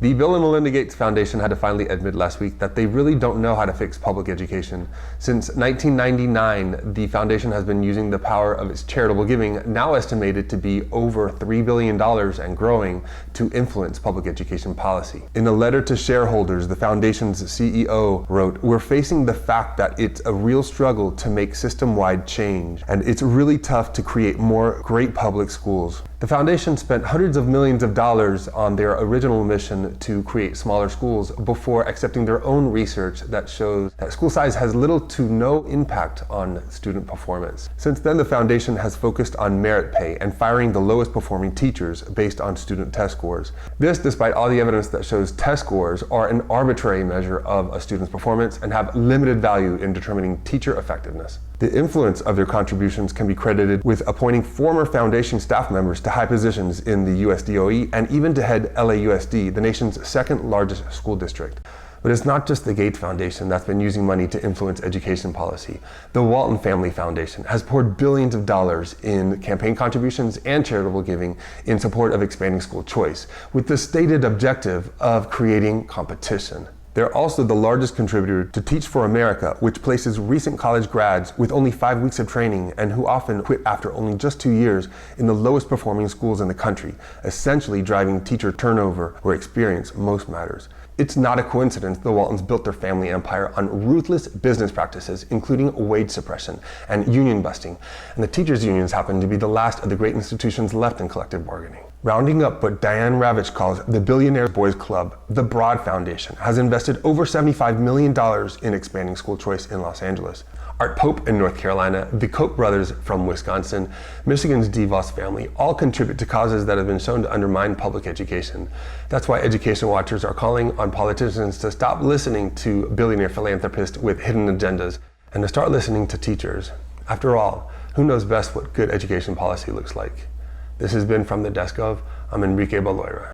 The Bill and Melinda Gates Foundation had to finally admit last week that they really don't know how to fix public education. Since 1999, the foundation has been using the power of its charitable giving, now estimated to be over $3 billion and growing, to influence public education policy. In a letter to shareholders, the foundation's CEO wrote, "We're facing the fact that it's a real struggle to make system-wide change, and it's really tough to create more great public schools." The foundation spent hundreds of millions of dollars on their original mission to create smaller schools before accepting their own research that shows that school size has little to no impact on student performance. Since then, the foundation has focused on merit pay and firing the lowest performing teachers based on student test scores. This despite all the evidence that shows test scores are an arbitrary measure of a student's performance and have limited value in determining teacher effectiveness. The influence of their contributions can be credited with appointing former foundation staff members to high positions in the US DOE and even to head LAUSD, the nation's second largest school district. But it's not just the Gates Foundation that's been using money to influence education policy. The Walton Family Foundation has poured billions of dollars in campaign contributions and charitable giving in support of expanding school choice, with the stated objective of creating competition. They're also the largest contributor to Teach for America, which places recent college grads with only 5 weeks of training and who often quit after only just 2 years in the lowest performing schools in the country, essentially driving teacher turnover where experience most matters. It's not a coincidence the Waltons built their family empire on ruthless business practices, including wage suppression and union busting, and the teachers' unions happen to be the last of the great institutions left in collective bargaining. Rounding up what Diane Ravitch calls the Billionaires Boys Club, the Broad Foundation has invested over $75 million in expanding school choice in Los Angeles. Art Pope in North Carolina, the Koch brothers from Wisconsin, Michigan's DeVos family all contribute to causes that have been shown to undermine public education. That's why education watchers are calling on politicians to stop listening to billionaire philanthropists with hidden agendas and to start listening to teachers. After all, who knows best what good education policy looks like? This has been From the Desk of. I'm Enrique Baloira.